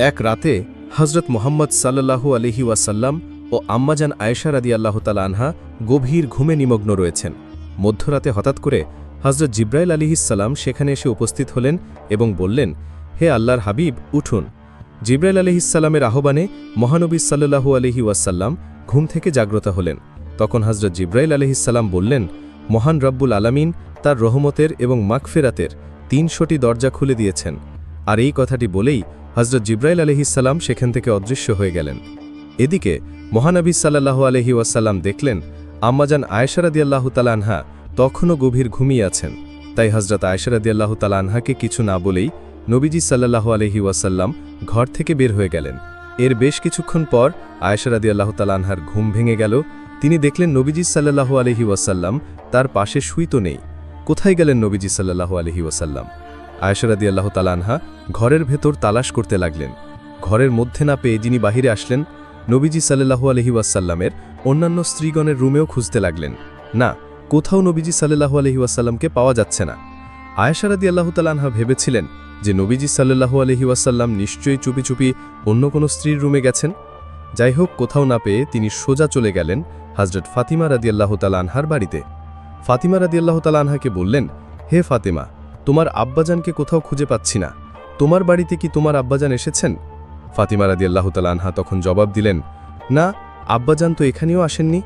এক রাতে হজরত মুহাম্মদ সাল্লাল্লাহু আলাইহি ওয়াসাল্লাম ও আম্মাজান আয়েশা রাদিয়াল্লাহু তাআলা আনহা গভীর ঘুমে নিমগ্ন রয়েছেন। মধ্যরাতে হঠাৎ করে হজরত জিব্রাইল আলাইহিসসালাম সেখানে এসে উপস্থিত হলেন এবং বললেন, হে আল্লাহর হাবিব, উঠুন। জিব্রাইল আলাইহিসসালামের আহ্বানে মহানবী সাল্লাল্লাহু আলাইহি ওয়াসাল্লাম ঘুম থেকে জাগ্রত হলেন। তখন হজরত জিব্রাইল আলাইহিসসালাম বললেন, মহান রব্বুল আলামিন তার রহমতের এবং মাগফিরাতের ৩০০টি দরজা খুলে দিয়েছেন। আর এই কথাটি বলেই হজরত জিব্রাইল আলাইহিসসালাম সেখান থেকে অদৃশ্য হয়ে গেলেন। এদিকে মহানবী সাল্লাল্লাহু আলাইহি ওয়াসাল্লাম দেখলেন আম্মাজান আয়েশা রাদিয়াল্লাহু তাআলা আনহা তখনও গভীর ঘুমিয়ে আছেন। তাই হজরত আয়েশা রাদিয়াল্লাহু তাআলা আনহাকে কিছু না বলেই নবীজি সাল্লাল্লাহু আলাইহি ওয়াসাল্লাম ঘর থেকে বের হয়ে গেলেন। এর বেশ কিছুক্ষণ পর আয়েশা রাদিয়াল্লাহু তাআলা আনহার ঘুম ভেঙে গেল। তিনি দেখলেন নবীজি সাল্লাল্লাহু আলাইহি ওয়াসাল্লাম তার পাশে শুইতো নেই। কোথায় গেলেন নবীজি সাল্লাল্লাহু আলাইহি ওয়াসাল্লাম? আয়েশা রাদিয়াল্লাহু তাআলা আনহা ঘরের ভেতর তালাশ করতে লাগলেন। ঘরের মধ্যে না পেয়ে যিনি বাহিরে আসলেন, নবীজি সাল্লাল্লাহু আলাইহি ওয়াসাল্লামের অন্যান্য স্ত্রীগণের রুমেও খুঁজতে লাগলেন। না, কোথাও নবীজি সাল্লাল্লাহু আলাইহি ওয়াসাল্লামকে পাওয়া যাচ্ছে না। আয়েশা রাদিয়াল্লাহু তাআলা আনহা ভেবেছিলেন যে নবীজি সাল্লাল্লাহু আলাইহি ওয়াসাল্লাম নিশ্চয়ই চুপি চুপি অন্য কোনো স্ত্রীর রুমে গেছেন। যাই হোক, কোথাও না পেয়ে তিনি সোজা চলে গেলেন হযরত ফাতিমা রাদিয়াল্লাহু তাআলা আনহার বাড়িতে। ফাতিমা রাদিয়াল্লাহু তাআলা আনহাকে বললেন, হে ফাতিমা, তোমার আব্বাজানকে কোথাও খুঁজে পাচ্ছি না। তোমার বাড়িতে কি তোমার আব্বাজান এসেছেন? ফাতিমা রাদিয়াল্লাহু তাআলা আনহা তখন জবাব দিলেন, না, আব্বাজান তো এখানেও আসেননি।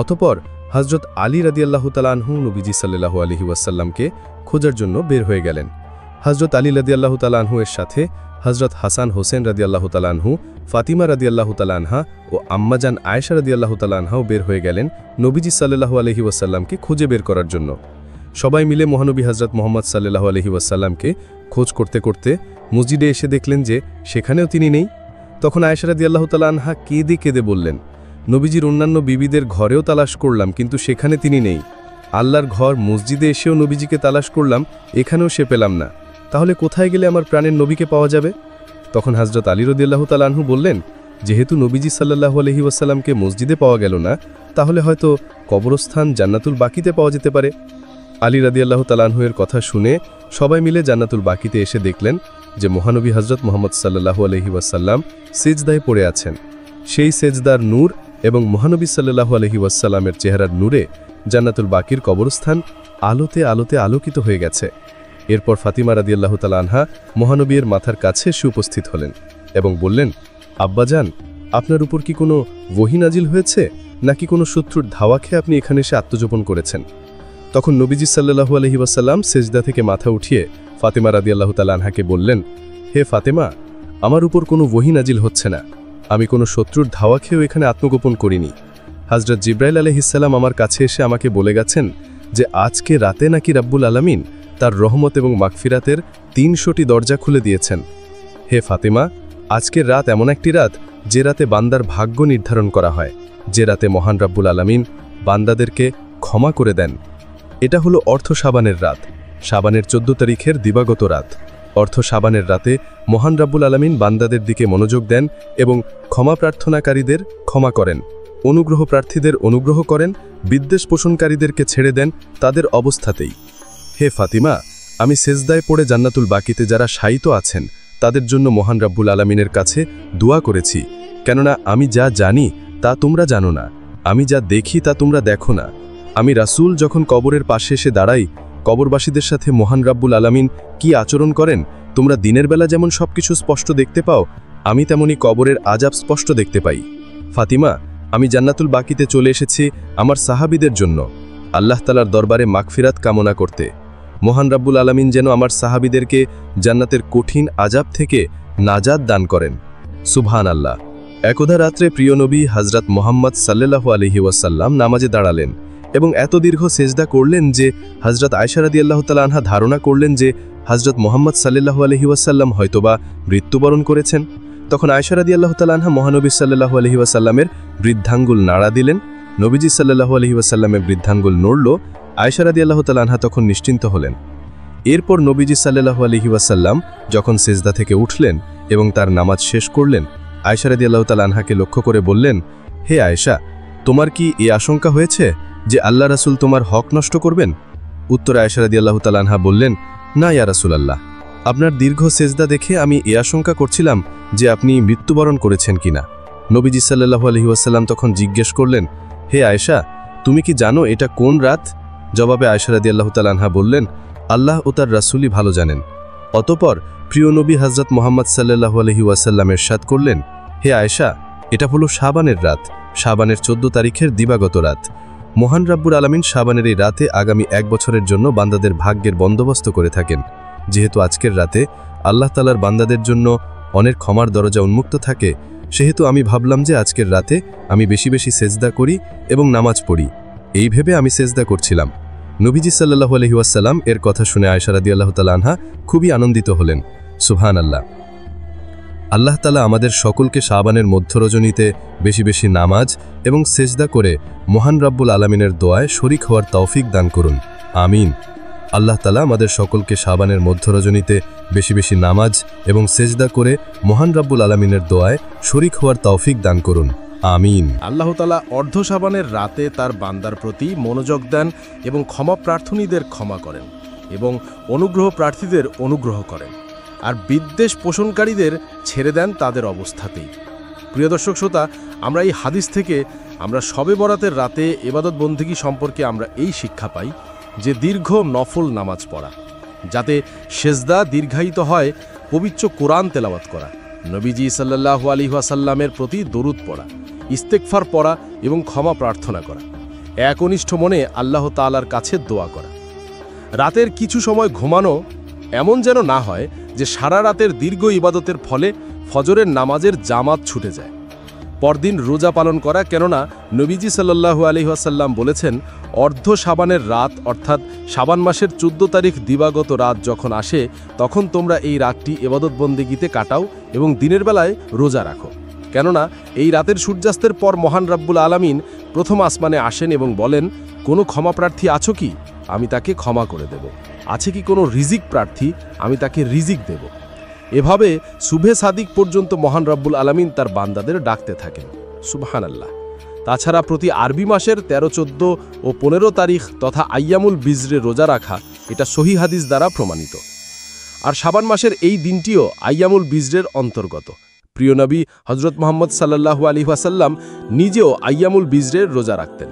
অতঃপর হযরত আলী রাদিয়াল্লাহু তাআলা আনহু নবীজি সাল্লাল্লাহু আলাইহি ওয়াসাল্লামকে খোঁজার জন্য বের হয়ে গেলেন। হযরত আলী রাদিয়াল্লাহু তাআলা আনহু এর সাথে হযরত হাসান হোসেন রাদিয়াল্লাহু তাআলা আনহু, ফাতিমা রাদিয়াল্লাহু তাআলা আনহা ও আম্মাজান আয়েশা রাদিয়াল্লাহু তাআলা আনহাও বের হয়ে গেলেন নবীজি সাল্লাল্লাহু আলাইহি ওয়াসাল্লামকে খুঁজে বের করার জন্য। সবাই মিলে মহানবী হযরত মুহাম্মদ সাল্লাল্লাহু আলাইহি ওয়াসাল্লামকে খোঁজ করতে করতে মসজিদে এসে দেখলেন যে সেখানেও তিনি নেই। তখন আয়েশা রাদিয়াল্লাহু তাআলা আনহা কেঁদে কেঁদে বললেন, নবীজির অন্যান্য বিবিদের ঘরেও তালাশ করলাম, কিন্তু সেখানে তিনি নেই। আল্লাহর ঘর মসজিদে এসেও নবীজিকে তালাশ করলাম, এখানেও সে পেলাম না। তাহলে কোথায় গেলে আমার প্রাণের নবীকে পাওয়া যাবে? তখন হযরত আলী রাদিয়াল্লাহু তাআলা আনহু বললেন, যেহেতু নবীজি সাল্লাল্লাহু আলাইহি ওয়াসাল্লামকে মসজিদে পাওয়া গেল না, তাহলে হয়তো কবরস্থান জান্নাতুল বাকিতে পাওয়া যেতে পারে। আলী রাদিয়াল্লাহু তাআলা আনহু এর কথা শুনে সবাই মিলে জান্নাতুল বাকিতে এসে দেখলেন যে মহানবী হযরত মুহাম্মদ সাল্লাল্লাহু আলাইহি ওয়াসাল্লাম সিজদায় পড়ে আছেন। সেই সিজদার নূর এবং মহানবী সাল্লাল্লাহু আলাইহি ওয়াসাল্লামের চেহারার নূরে জান্নাতুল বাকির কবরস্থান আলোতে আলোতে আলোকিত হয়ে গেছে। এরপর ফাতিমা রাদিয়াল্লাহু তাআলা আনহা মহানবীর মাথার কাছে এসে উপস্থিত হলেন এবং বললেন, আব্বাজান, আপনার উপর কি কোনো ওহী নাজিল হয়েছে, নাকি কোনো শত্রুর ধাওয়া খেয়ে আপনি এখানে এসে আত্মজোপন করেছেন? তখন নবীজি সাল্লাল্লাহু আলাইহি ওয়াসাল্লাম সিজদা থেকে মাথা উঠিয়ে ফাতিমা রাদিয়াল্লাহু তাআলা আনহাকে বললেন, হে ফাতিমা, আমার উপর কোনো ওহী নাজিল হচ্ছে না। আমি কোনো শত্রুর ধাওয়া খেয়েও এখানে আত্মগোপন করিনি। হযরত জিব্রাইল আলাইহিসসালাম আমার কাছে এসে আমাকে বলে গেছেন যে আজকে রাতে নাকি রব্বুল আলামিন তার রহমত এবং মাগফিরাতের ৩০০টি দরজা খুলে দিয়েছেন। হে ফাতিমা, আজকের রাত এমন একটি রাত যে রাতে বান্দার ভাগ্য নির্ধারণ করা হয়, যে রাতে মহান রব্বুল আলামিন বান্দাদেরকে ক্ষমা করে দেন। এটা হলো অর্থ শাবানের রাত, শাবানের ১৪ তারিখের দিবাগত রাত। অর্থ শাবানের রাতে মহান রব্বুল আলামিন বান্দাদের দিকে মনোযোগ দেন এবং ক্ষমা প্রার্থনাকারীদের ক্ষমা করেন, অনুগ্রহ প্রার্থীদের অনুগ্রহ করেন, বিদ্বেষ পোষণকারীদেরকে ছেড়ে দেন তাদের অবস্থাতেই। হে ফাতিমা, আমি সেজদায় পড়ে জান্নাতুল বাকিতে যারা শায়িত আছেন তাদের জন্য মহান রব্বুল আলামিনের কাছে দোয়া করেছি, কেননা আমি যা জানি তা তোমরা জানো না, আমি যা দেখি তা তোমরা দেখো না। আমি রাসূল যখন কবরের পাশে এসে দাঁড়াই, কবরবাসীদের সাথে মহান রব্বুল আলামিন কি আচরণ করেন তোমরা দিনের বেলা যেমন সবকিছু স্পষ্ট দেখতে পাও, আমি তেমনি কবরের আযাব স্পষ্ট দেখতে পাই। ফাতিমা, আমি জান্নাতুল বাকিতে চলে এসেছি আমার সাহাবীদের জন্য আল্লাহ তাআলার দরবারে মাগফিরাত কামনা করতে। মহান রব্বুল আলামিন যেন আমার সাহাবীদেরকে জান্নাতের কঠিন আযাব থেকে নাজাত দান করেন। সুবহানাল্লাহ। একদা রাত্রে প্রিয় নবী হযরত মুহাম্মদ সাল্লাল্লাহু আলাইহি ওয়াসাল্লাম নামাজে দাঁড়ালেন এবং এত দীর্ঘ সেজদা করলেন যে হযরত আয়েশা রাদিয়াল্লাহু তাআলা আনহা ধারণা করলেন যে হযরত মুহাম্মদ সাল্লাল্লাহু আলাইহি ওয়াসাল্লাম হয়তোবা মৃত্যুবরণ করেছেন। তখন আয়েশা রাদিয়াল্লাহু তাআলা আনহা মহানবী সাল্লাল্লাহু আলাইহি ওয়াসাল্লামের বৃদ্ধাঙ্গুল নাড়া দিলেন। নবীজি সাল্লাল্লাহু আলাইহি ওয়াসাল্লামের বৃদ্ধাঙ্গুল নড়ল। আয়েশা রাদিয়াল্লাহু তাআলা আনহা তখন নিশ্চিন্ত হলেন। এরপর নবীজি সাল্লাল্লাহু আলাইহি ওয়াসাল্লাম যখন সেজদা থেকে উঠলেন এবং তার নামাজ শেষ করলেন, আয়েশা রাদিয়াল্লাহু তাআলা আনহাকে লক্ষ্য করে বললেন, হে আয়েশা, তোমার কি এই আশঙ্কা হয়েছে যে আল্লাহ রাসূল তোমার হক নষ্ট করবেন? উত্তরে আয়েশা রাদিয়াল্লাহু তাআলা আনহা বললেন, না ইয়া রাসূলুল্লাহ, আপনার দীর্ঘ সেজদা দেখে আমি এ আশঙ্কা করছিলাম যে আপনি মৃত্যুবরণ করেছেন কিনা। নবীজি সাল্লাল্লাহু আলাইহি ওয়াসাল্লাম তখন জিজ্ঞেস করলেন, হে আয়েশা, তুমি কি জানো এটা কোন রাত? জবাবে আয়েশা রাদিয়াল্লাহু তাআলা আনহা বললেন, আল্লাহ ও তার রাসূলই ভালো জানেন। অতঃপর প্রিয় নবী হযরত মুহাম্মদ সাল্লাল্লাহু আলাইহি ওয়াসাল্লাম ইরশাদ করলেন, হে আয়েশা, এটা হলো শাবানের রাত, শাবানের 14 তারিখের দিবাগত রাত। মহান রাব্বুল আলামিন শাবানের এই রাতে আগামী 1 বছরের জন্য বান্দাদের ভাগ্যের বন্দোবস্ত করে থাকেন। যেহেতু আজকের রাতে আল্লাহ তাআলার বান্দাদের জন্য অনেক ক্ষমার দরজা উন্মুক্ত থাকে, সেহেতু আমি ভাবলাম যে আজকের রাতে আমি বেশি বেশি সেজদা করি এবং নামাজ পড়ি। এই ভেবে আমি সেজদা করছিলাম। নবীজি সাল্লাল্লাহু আলাইহি ওয়াসাল্লাম এর কথা শুনে আয়েশা রাদিয়াল্লাহু তাআলা আনহা খুবই আনন্দিত হলেন। সুবহানাল্লাহ। আল্লাহ তাআলা আমাদের সকলকে শাবানের মধ্য রজনীতে বেশি বেশি নামাজ এবং সেজদা করে মহান রাব্বুল আলামিনের দোয়ায় শরীক হওয়ার তৌফিক দান করুন। আমিন। আল্লাহ তাআলা আমাদের সকলকে শাবানের মধ্য রজনীতে বেশি বেশি নামাজ এবং সেজদা করে মহান রাব্বুল আলামিনের দোয়ায় শরীক হওয়ার তৌফিক দান করুন। আমিন। আল্লাহ তাআলা অর্ধ শাবানের রাতে তার বান্দার প্রতি মনোযোগ দেন এবং ক্ষমা প্রার্থনীদের ক্ষমা করেন এবং অনুগ্রহ প্রার্থীদের অনুগ্রহ করেন, আর বিদ্বেষ পোষণকারীদের ছেড়ে দেন তাদের অবস্থাতেই। প্রিয় দর্শক শ্রোতা, আমরা এই হাদিস থেকে আমরা শবে বরাতের রাতে ইবাদত বন্দেগী সম্পর্কে আমরা এই শিক্ষা পাই যে দীর্ঘ নফল নামাজ পড়া, যাতে সেজদা দীর্ঘায়িত হয়, পবিত্র কোরআন তেলাওয়াত করা, নবীজি সাল্লাল্লাহু আলাইহি ওয়াসাল্লামের প্রতি দরুদ পড়া, ইস্তেগফার পড়া এবং ক্ষমা প্রার্থনা করা, একনিষ্ঠ মনে আল্লাহ তাআলার কাছে দোয়া করা। রাতের কিছু সময় ঘুমানো এমন যেন না হয় যে সারা রাতের দীর্ঘ ইবাদতের ফলে ফজরের নামাজের জামাত ছুটে যায়। পরদিন রোজা পালন করা, কেননা নবীজি সাল্লাল্লাহু আলাইহি ওয়াসাল্লাম বলেছেন, অর্ধ শাবানের রাত অর্থাৎ শাবান মাসের 14 তারিখ দিবাগত রাত যখন আসে, তখন তোমরা এই রাতটি ইবাদত বন্দেগীতে কাটাও এবং দিনের বেলায় রোজা রাখো। কেননা এই রাতের সূর্যাস্তের পর মহান রাব্বুল আলামিন প্রথম আসমানে আসেন এবং বলেন, কোনো ক্ষমাপ্রার্থী আছো কি? আমি তাকে ক্ষমা করে দেব। আছে কি কোনো রিজিক প্রার্থী? আমি তাকে রিজিক দেব। এভাবে সুবহে সাদিক পর্যন্ত মহান রাব্বুল আলামিন তার বান্দাদের ডাকতে থাকেন। সুবহানাল্লাহ। তাছাড়া প্রতি আরবি মাসের 13, 14 ও 15 তারিখ তথা আইয়ামুল বিজরে রোজা রাখা, এটা সহিহ হাদিস দ্বারা প্রমাণিত। আর শাবান মাসের এই দিনটিও আইয়ামুল বিজরের অন্তর্গত। প্রিয় নবী হযরত মুহাম্মদ সাল্লাল্লাহু আলাইহি ওয়াসাল্লাম নিজেও আইয়ামুল বিজরের রোজা রাখতেন।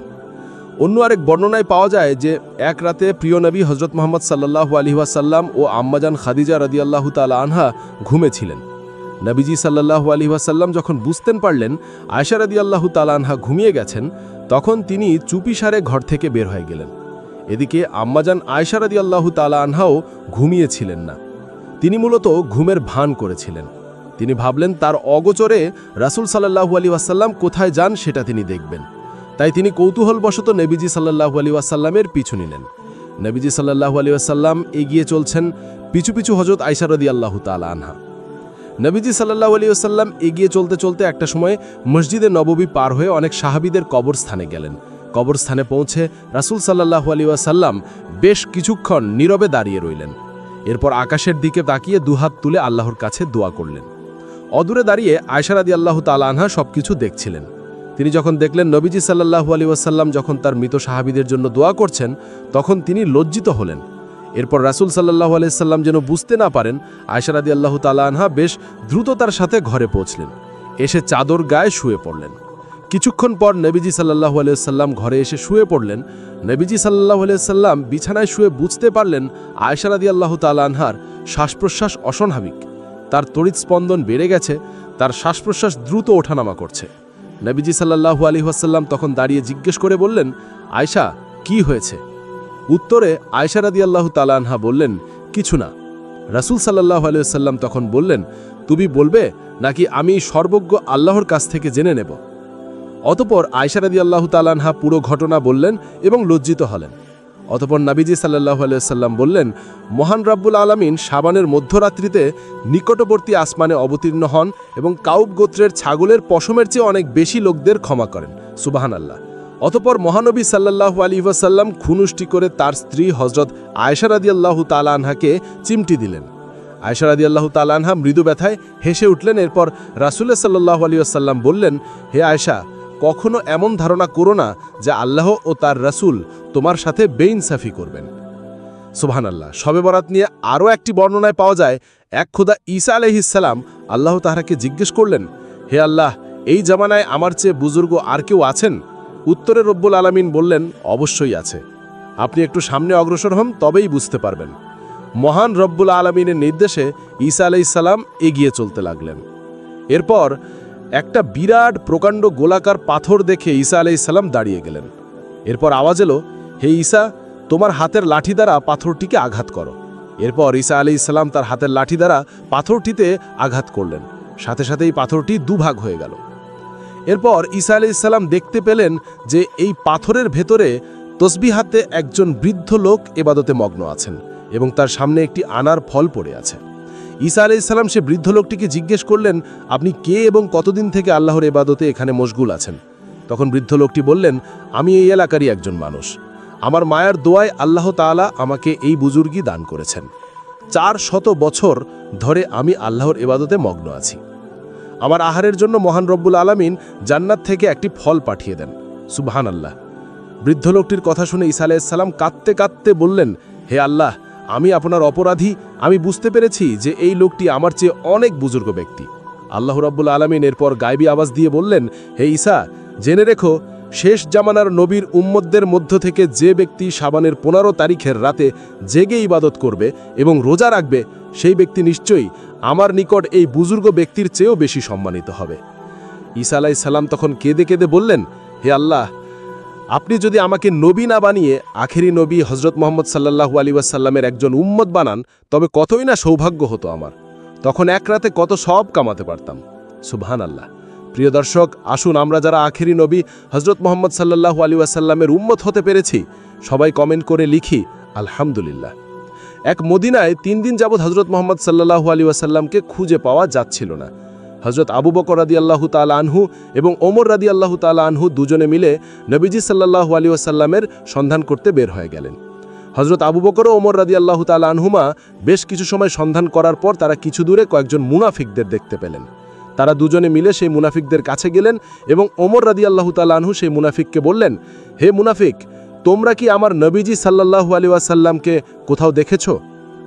অন্য আরেক বর্ণনায় পাওয়া যায় যে এক রাতে প্রিয় নবী হযরত মুহাম্মদ সাল্লাল্লাহু আলাইহি ওয়াসাল্লাম ও আম্মাজান খাদিজা রাদিয়াল্লাহু তাআলা আনহা ঘুমেছিলেন। নবীজি সাল্লাল্লাহু আলাইহি ওয়াসাল্লাম যখন বুঝতেন পারলেন আয়েশা রাদিয়াল্লাহু তাআলা আনহা ঘুমিয়ে গেছেন, তখন তিনি চুপিসারে ঘর থেকে বের হয়ে গেলেন। এদিকে আম্মাজান আয়েশা রাদিয়াল্লাহু তাআলা আনহাও ঘুমিয়েছিলেন না। তিনি মূলত ঘুমের ভান করেছিলেন। তিনি ভাবলেন তার অগোচরে রাসূল সাল্লাল্লাহু আলাইহি ওয়াসাল্লাম কোথায় যান সেটা তিনি দেখবেন। তাই তিনি কৌতূহলবশত নবীজি সাল্লাল্লাহু আলাইহি ওয়াসাল্লামের পিছু নিলেন। নবীজি সাল্লাল্লাহু আলাইহি ওয়াসাল্লাম এগিয়ে চলছেন, পিছু পিছু হযরত আয়েশা রাদিয়াল্লাহু তাআলা আনহা। নবীজি সাল্লাল্লাহু আলাইহি ওয়াসাল্লাম এগিয়ে চলতে চলতে একটা সময় মসজিদে নববী পার হয়ে অনেক সাহাবীদের কবরস্থানে গেলেন। কবরস্থানে পৌঁছে রাসূল সাল্লাল্লাহু আলাইহি ওয়াসাল্লাম বেশ কিছুক্ষণ নীরবে দাঁড়িয়ে রইলেন। এরপর আকাশের দিকে তাকিয়ে দুহাত তুলে আল্লাহর কাছে দোয়া করলেন। অদূরে দাঁড়িয়ে আয়েশা রাদিয়াল্লাহু তাআলা আনহা সবকিছু দেখছিলেন। তিনি যখন দেখলেন নবীজি সাল্লাল্লাহু আলাইহি ওয়াসাল্লাম যখন তার মৃত সাহাবীদের জন্য দোয়া করছেন, তখন তিনি লজ্জিত হলেন। এরপর রাসূল সাল্লাল্লাহু আলাইহি ওয়াসাল্লাম যেন বুঝতে না পারেন, আয়েশা রাদিয়াল্লাহু তাআলা আনহা বেশ দ্রুততার সাথে ঘরে পৌঁছলেন। এসে চাদর গায়ে শুয়ে পড়লেন। কিছুক্ষণ পর নবীজি সাল্লাল্লাহু আলাইহি ওয়াসাল্লাম ঘরে এসে শুয়ে পড়লেন। নবীজি সাল্লাল্লাহু আলাইহি ওয়াসাল্লাম বিছানায় শুয়ে বুঝতে পারলেন আয়েশা রাদিয়াল্লাহু তাআলা আনহার শ্বাস-প্রশ্বাস অস্বাভাবিক। তার তড়িৎ স্পন্দন বেড়ে গেছে, তার শ্বাস-প্রশ্বাস দ্রুত ওঠানামা করছে। নবীজি সাল্লাল্লাহু আলাইহি ওয়াসাল্লাম তখন দাঁড়িয়ে জিজ্ঞেস করে বললেন, আয়েশা, কি হয়েছে? উত্তরে আয়েশা রাদিয়াল্লাহু তাআলা আনহা বললেন, কিছু না। রাসূল সাল্লাল্লাহু আলাইহি ওয়াসাল্লাম তখন বললেন, তুমি বলবে নাকি আমি সর্বজ্ঞ আল্লাহর কাছ থেকে জেনে নেব? অতঃপর আয়েশা রাদিয়াল্লাহু তাআলা আনহা পুরো ঘটনা বললেন এবং লজ্জিত হলেন। অতঃপর নবীজি সাল্লাল্লাহু আলাইহি ওয়াসাল্লাম বললেন, মহান রাব্বুল আলামিন শাবানের মধ্যরাত্রিতে নিকটবর্তী আসমানে অবতীর্ণ হন এবং কাউব গোত্রের ছাগলের পশমের চেয়ে অনেক বেশি লোকদের ক্ষমা করেন। সুবহানাল্লাহ। অতঃপর মহানবী সাল্লাল্লাহু আলাইহি ওয়াসাল্লাম খুনুষ্টি করে তার স্ত্রী হযরত আয়েশা রাদিয়াল্লাহু তাআলা আনহাকে চিমটি দিলেন। আয়েশা রাদিয়াল্লাহু তাআলা আনহা মৃদু ব্যথায় হেসে উঠলেন। এরপর রাসূল সাল্লাল্লাহু আলাইহি ওয়াসাল্লাম বললেন, হে আয়েশা, কখনো এমন ধারণা করো না যে আল্লাহ ও তার রাসূল তোমার সাথে বেইনসাফি করবেন। সুবহানাল্লাহ। শবে বরাত নিয়ে আরও একটি বর্ণনায় পাওয়া যায়, এক খোদা ঈসা আলাইহিসসালাম আল্লাহ তাআলাকে জিজ্ঞেস করলেন, হে আল্লাহ, এই জামানায় আমার চেয়ে বুজুর্গ আর কেউ আছেন? উত্তরে রব্বুল আলামিন বললেন, অবশ্যই আছে। আপনি একটু সামনে অগ্রসর হন, তবেই বুঝতে পারবেন। মহান রব্বুল আলামিনের নির্দেশে ঈসা আলাইহিসসালাম এগিয়ে চলতে লাগলেন। এরপর একটা বিরাট প্রকাণ্ড গোলাকার পাথর দেখে ঈসা আলাইহিসসালাম দাঁড়িয়ে গেলেন। এরপর আওয়াজ এলো, হে ঈসা, তোমার হাতের লাঠি দ্বারা পাথরটিকে আঘাত করো। এরপর ঈসা আলাইহিসসালাম তার হাতের লাঠি দ্বারা পাথরটিতে আঘাত করলেন। সাথে সাথেই পাথরটি দুভাগ হয়ে গেল। এরপর ঈসা আলাইহিসসালাম দেখতে পেলেন যে এই পাথরের ভেতরে তসবিহাতে একজন বৃদ্ধ লোক ইবাদতে মগ্ন আছেন এবং তার সামনে একটি আনার ফল পড়ে আছে। ঈসা আলাইহিসসালাম সে বৃদ্ধ লোকটিকে জিজ্ঞেস করলেন, আপনি কে এবং কতদিন থেকে আল্লাহর ইবাদতে এখানে মশগুল আছেন? তখন বৃদ্ধ লোকটি বললেন, আমি এই এলাকারই একজন মানুষ। আমার মায়ের দোয়ায় আল্লাহ তাআলা আমাকে এই বুজুর্গি দান করেছেন। 400 বছর ধরে আমি আল্লাহর ইবাদতে মগ্ন আছি। আমার আহারের জন্য মহান রব্বুল আলামিন জান্নাত থেকে একটি ফল পাঠিয়ে দেন। সুবহানাল্লাহ। বৃদ্ধ লোকটির কথা শুনে ঈসা আলাইহিসসালাম কাঁদতে কাঁদতে বললেন, হে আল্লাহ, আমি আপনার অপরাধী। আমি বুঝতে পেরেছি যে এই লোকটি আমার চেয়ে অনেক বুজুর্গ ব্যক্তি। আল্লাহ রাব্বুল আলামিন এরপর গায়বী আওয়াজ দিয়ে বললেন, হে ঈসা, জেনে রেখো, শেষ জামানার নবীর উম্মতদের মধ্য থেকে যে ব্যক্তি শাবানের 15 তারিখের রাতে জেগে ইবাদত করবে এবং রোজা রাখবে, সেই ব্যক্তি নিশ্চয়ই আমার নিকট এই বুজুর্গ ব্যক্তির চেয়েও বেশি সম্মানিত হবে। ঈসা আলাইহিস সালাম তখন কেঁদে কেঁদে বললেন, হে আল্লাহ, আপনি যদি আমাকে নবী না বানিয়ে আখেরি নবী হযরত মুহাম্মদ সাল্লাল্লাহু আলাইহি ওয়াসাল্লামের একজন উম্মত বানান, তবে কতই না সৌভাগ্য হতো আমার। তখন এক রাতে কত সব কামাতে পারতাম। সুবহানাল্লাহ। প্রিয় দর্শক, আসুন আমরা যারা আখেরি নবী হযরত মুহাম্মদ সাল্লাল্লাহু আলাইহি ওয়াসাল্লামের উম্মত হতে পেরেছি, সবাই কমেন্ট করে লিখি আলহামদুলিল্লাহ। এক মদিনায় 3 দিন যাবৎ হযরত মুহাম্মদ সাল্লাল্লাহু আলাইহি ওয়াসাল্লামকে খুঁজে পাওয়া যাচ্ছিল না। হযরত আবু বকর রাদিয়াল্লাহু তাআলা আনহু এবং ওমর রাদিয়াল্লাহু তাআলা আনহু দুজনে মিলে নবীজি সাল্লাল্লাহু আলাইহি ওয়াসাল্লামের সন্ধান করতে বের হয়ে গেলেন। হযরত আবু বকর ও ওমর রাদিয়াল্লাহু তাআলা আনহুমা বেশ কিছু সময় সন্ধান করার পর তারা কিছু দূরে কয়েকজন মুনাফিকদের দেখতে পেলেন। তারা দুজনে মিলে সেই মুনাফিকদের কাছে গেলেন এবং ওমর রাদিয়াল্লাহু তাআলা আনহু সেই মুনাফিককে বললেন, হে মুনাফিক, তোমরা কি আমার নবীজি সাল্লাল্লাহু আলাইহি ওয়াসাল্লামকে কোথাও দেখেছো?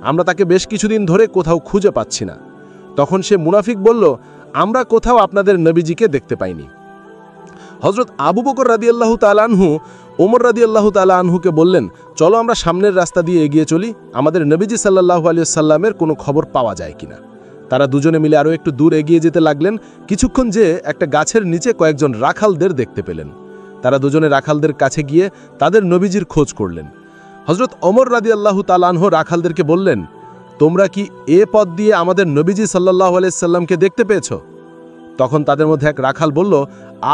আমরা তাকে বেশ কিছুদিন ধরে কোথাও খুঁজে পাচ্ছি না। তখন সে মুনাফিক বলল, আমরা কোথাও আপনাদের নবীজিকে দেখতে পাইনি। হযরত আবু বকর রাদিয়াল্লাহু তাআলা আনহু ওমর রাদিয়াল্লাহু তাআলা আনহুকে বললেন, চলো আমরা সামনের রাস্তা দিয়ে এগিয়ে চলি, আমাদের নবীজি সাল্লাল্লাহু আলাইহি ওয়াসাল্লামের কোনো খবর পাওয়া যায় কিনা। তারা দুজনে মিলে আরও একটু দূর এগিয়ে যেতে লাগলেন। কিছুক্ষণ যে একটা গাছের নিচে কয়েকজন রাখালদের দেখতে পেলেন। তারা দুজনে রাখালদের কাছে গিয়ে তাদের নবীজির খোঁজ করলেন। হযরত ওমর রাদিয়াল্লাহু তাআলা আনহু রাখালদেরকে বললেন, তোমরা কি এ পথ দিয়ে আমাদের নবীজি সাল্লাল্লাহু আলাইহি সাল্লামকে দেখতে পেয়েছো? তখন তাদের মধ্যে এক রাখাল বলল,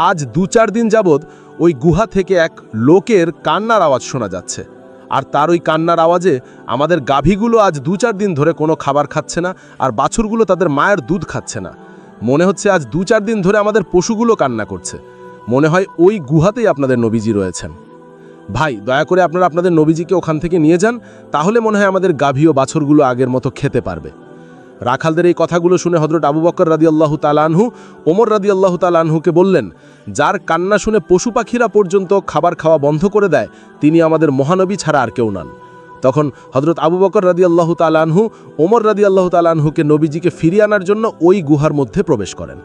আজ 2-4 দিন যাবৎ ওই গুহা থেকে এক লোকের কান্নার আওয়াজ শোনা যাচ্ছে, আর তার ওই কান্নার আওয়াজে আমাদের গাভীগুলো আজ 2-4 দিন ধরে কোনো খাবার খাচ্ছে না, আর বাছুরগুলো তাদের মায়ের দুধ খাচ্ছে না। মনে হচ্ছে আজ 2-4 দিন ধরে আমাদের পশুগুলো কান্না করছে। মনে হয় ওই গুহাতেই আপনাদের নবীজি রয়েছেন। ভাই, দয়া করে আপনারা আপনাদের নবীজিকে ওখান থেকে নিয়ে যান, তাহলে মনে হয় আমাদের গাভী ও বাছুরগুলো আগের মতো খেতে পারবে। রাখালদের এই কথাগুলো শুনে হযরত আবু বকর রাদিয়াল্লাহু তাআলা আনহু ওমর রাদিয়াল্লাহু তাআলা আনহুকে বললেন, যার কান্না শুনে পশু পাখিরা পর্যন্ত খাবার খাওয়া বন্ধ করে দেয়, তিনি আমাদের মহানবী ছাড়া আর কেউ নন। তখন হযরত আবু বকর রাদিয়াল্লাহু তাআলা আনহু ওমর রাদিয়াল্লাহু তাআলা আনহুকে নবীজিকে ফিরিয়ে আনার জন্য ওই গুহার মধ্যে প্রবেশ করেন।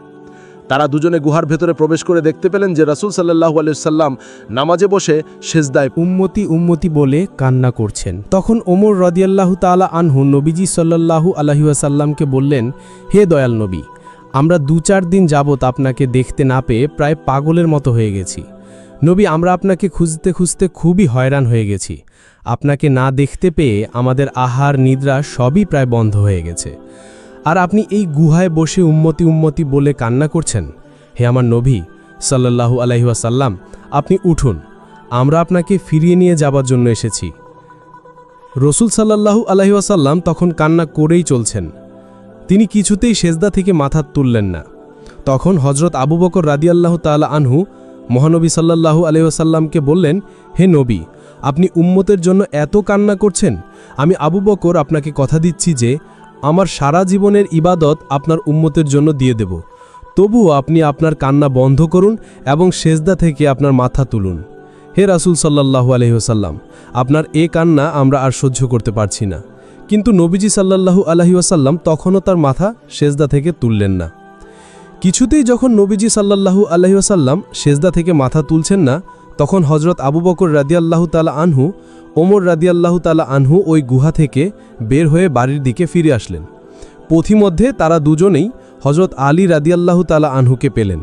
তারা দুজনে গুহার ভেতরে প্রবেশ করে দেখতে পেলেন যে রাসূল সাল্লাল্লাহু আলাইহি ওয়াসাল্লাম নামাজে বসে সেজদায় উম্মতি উম্মতি বলে কান্না করছেন। তখন ওমর রাদিয়াল্লাহু তাআলা আনহু নবীজি সাল্লাল্লাহু আলাইহি ওয়াসাল্লামকে বললেন, হে দয়াল নবী, আমরা 2-4 দিন যাবৎ আপনাকে দেখতে না পেয়ে প্রায় পাগলের মতো হয়ে গেছি। নবী, আমরা আপনাকে খুঁজতে খুঁজতে খুবই হয়রান হয়ে গেছি। আপনাকে না দেখতে পেয়ে আমাদের আহার নিদ্রা সবই প্রায় বন্ধ হয়ে গেছে, আর আপনি এই গুহায় বসে উম্মতি উম্মতি বলে কান্না করছেন। হে আমার নবী সাল্লাল্লাহু আলাইহি ওয়াসাল্লাম, আপনি উঠুন, আমরা আপনাকে ফিরিয়ে নিয়ে যাবার জন্য এসেছি। রাসূল সাল্লাল্লাহু আলাইহি ওয়াসাল্লাম তখন কান্না করেই চলছেন। তিনি কিছুতেই সেজদা থেকে মাথা তুললেন না। তখন হযরত আবু বকর রাদিয়াল্লাহু তাআলা আনহু মহানবী সাল্লাল্লাহু আলাইহি ওয়াসাল্লামকে বললেন, হে নবী, আপনি উম্মতের জন্য এত কান্না করছেন, আমি আবু বকর আপনাকে কথা দিচ্ছি যে আমার সারা জীবনের ইবাদত আপনার উম্মতের জন্য দিয়ে দেব। তবুও আপনি আপনার কান্না বন্ধ করুন এবং সেজদা থেকে আপনার মাথা তুলুন। হে রাসূল সাল্লাল্লাহু আলাইহি ওয়াসাল্লাম, আপনার এ কান্না আমরা আর সহ্য করতে পারছি না। কিন্তু নবীজি সাল্লাল্লাহু আলাইহি ওয়াসাল্লাম তখনও তার মাথা সেজদা থেকে তুললেন না। কিছুতেই যখন নবীজি সাল্লাল্লাহু আলাইহি ওয়াসাল্লাম সেজদা থেকে মাথা তুলছেন না, তখন হযরত আবু বকর রাদিয়াল্লাহু তাআলা আনহু, ওমর রাদিয়াল্লাহু তাআলা আনহু ওই গুহা থেকে বের হয়ে বাড়ির দিকে ফিরে আসলেন। পথিমধ্যে তারা দুজনেই হযরত আলী রাদিয়াল্লাহু তাআলা আনহুকে পেলেন।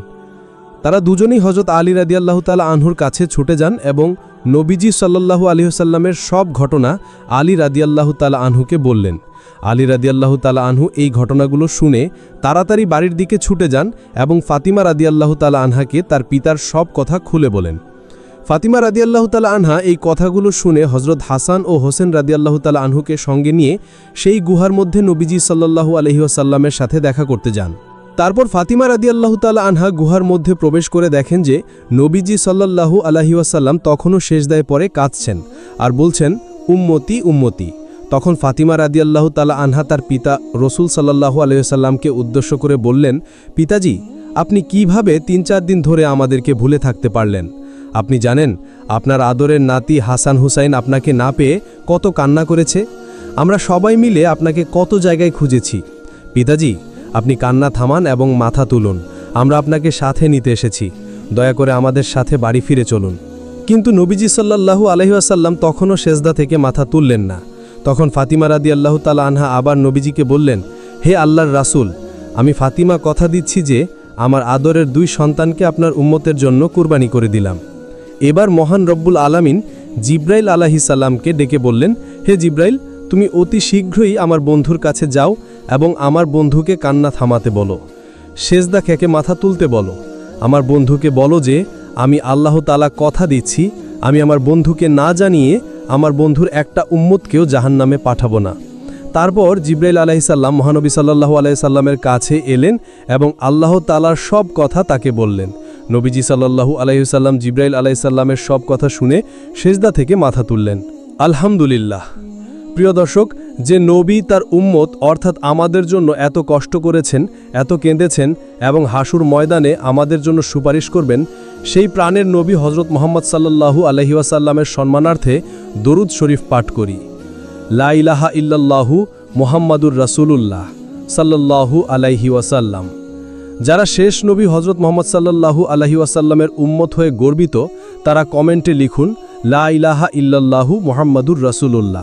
তারা দুজনেই হযরত আলী রাদিয়াল্লাহু তাআলা আনহুর কাছে ছুটে যান এবং নবীজি সাল্লাল্লাহু আলাইহি ওয়াসাল্লামের সব ঘটনা আলী রাদিয়াল্লাহু তাআলা আনহুকে বললেন। আলী রাদিয়াল্লাহু তাআলা আনহু এই ঘটনাগুলো শুনে তাড়াতাড়ি বাড়ির দিকে ছুটে যান এবং ফাতিমা রাদিয়াল্লাহু তাআলা আনহাকে তার পিতার সব কথা খুলে বলেন। ফাতিমা রাদিয়াল্লাহু তাআলা আনহা এই কথাগুলো শুনে হযরত হাসান ও হোসেন রাদিয়াল্লাহু তাআলা আনহুকে সঙ্গে নিয়ে সেই গুহার মধ্যে নবীজি সাল্লাল্লাহু আলাইহি ওয়াসাল্লামের সাথে দেখা করতে যান। তারপর ফাতিমা রাদিয়াল্লাহু তাআলা আনহা গুহার মধ্যে প্রবেশ করে দেখেন যে নবীজি সাল্লাল্লাহু আলাইহি ওয়াসাল্লাম তখনও সেজদায় পড়ে কাঁদছেন আর বলছেন, উম্মতি উম্মতি। তখন ফাতিমা রাদিয়াল্লাহু তাআলা আনহা তার পিতা রসুল সাল্লাল্লাহু আলাইহি ওয়াসাল্লামকে উদ্দেশ্য করে বললেন, পিতাজি, আপনি কিভাবে ৩-৪ দিন ধরে আমাদেরকে ভুলে থাকতে পারলেন? আপনি জানেন আপনার আদরের নাতি হাসান হুসাইন আপনাকে না পেয়ে কত কান্না করেছে। আমরা সবাই মিলে আপনাকে কত জায়গায় খুঁজেছি। পিতাজি, আপনি কান্না থামান এবং মাথা তুলুন। আমরা আপনাকে সাথে নিতে এসেছি। দয়া করে আমাদের সাথে বাড়ি ফিরে চলুন। কিন্তু নবীজি সাল্লাল্লাহু আলাইহি ওয়াসাল্লাম তখনও সেজদা থেকে মাথা তুললেন না। তখন ফাতিমা রাদিয়াল্লাহু তাআলা আনহা আবার নবীজিকে বললেন, হে আল্লাহর রাসূল, আমি ফাতিমা কথা দিচ্ছি যে আমার আদরের 2 সন্তানকে আপনার উম্মতের জন্য কুরবানি করে দিলাম। এবার মহান রব্বুল আলামিন জিব্রাইল আলাইহিস সালামকে ডেকে বললেন, হে জিব্রাইল, তুমি অতি শীঘ্রই আমার বন্ধুর কাছে যাও এবং আমার বন্ধুকে কান্না থামাতে বলো, সেজদা থেকে মাথা তুলতে বলো। আমার বন্ধুকে বলো যে আমি আল্লাহ তাআলা কথা দিচ্ছি, আমি আমার বন্ধুকে না জানিয়ে আমার বন্ধুর একটা উম্মতকেও জাহান্নামে পাঠাবো না। তারপর জিব্রাইল আলাইহিস সালাম মহানবী সাল্লাল্লাহু আলাইহি সাল্লামের কাছে এলেন এবং আল্লাহ তাআলার সব কথা তাকে বললেন। নবীজি সাল্লাল্লাহু আলাইহি সাল্লাম জিব্রাইল আলাইহিস সালামের সব কথা শুনে সেজদা থেকে মাথা তুললেন। আলহামদুলিল্লাহ। প্রিয় দর্শক, যে নবী তার উম্মত অর্থাৎ আমাদের জন্য এত কষ্ট করেছেন, এত কেঁদেছেন এবং হাসুর ময়দানে আমাদের জন্য সুপারিশ করবেন, সেই প্রাণের নবী হযরত মুহাম্মদ সাল্লাল্লাহু আলাইহি ওয়াসাল্লামের সম্মানার্থে দরুদ শরীফ পাঠ করি। লা ইলাহা ইল্লাল্লাহু মুহাম্মাদুর রাসূলুল্লাহ সাল্লাল্লাহু আলাইহি ওয়াসাল্লাম। যারা শেষ নবী হযরত মুহাম্মদ সাল্লাল্লাহু আলাইহি ওয়াসাল্লামের উম্মত হয়ে গর্বিত, তারা কমেন্টে লিখুন লা ইলাহা ইল্লাল্লাহু মুহাম্মাদুর রাসূলুল্লাহ।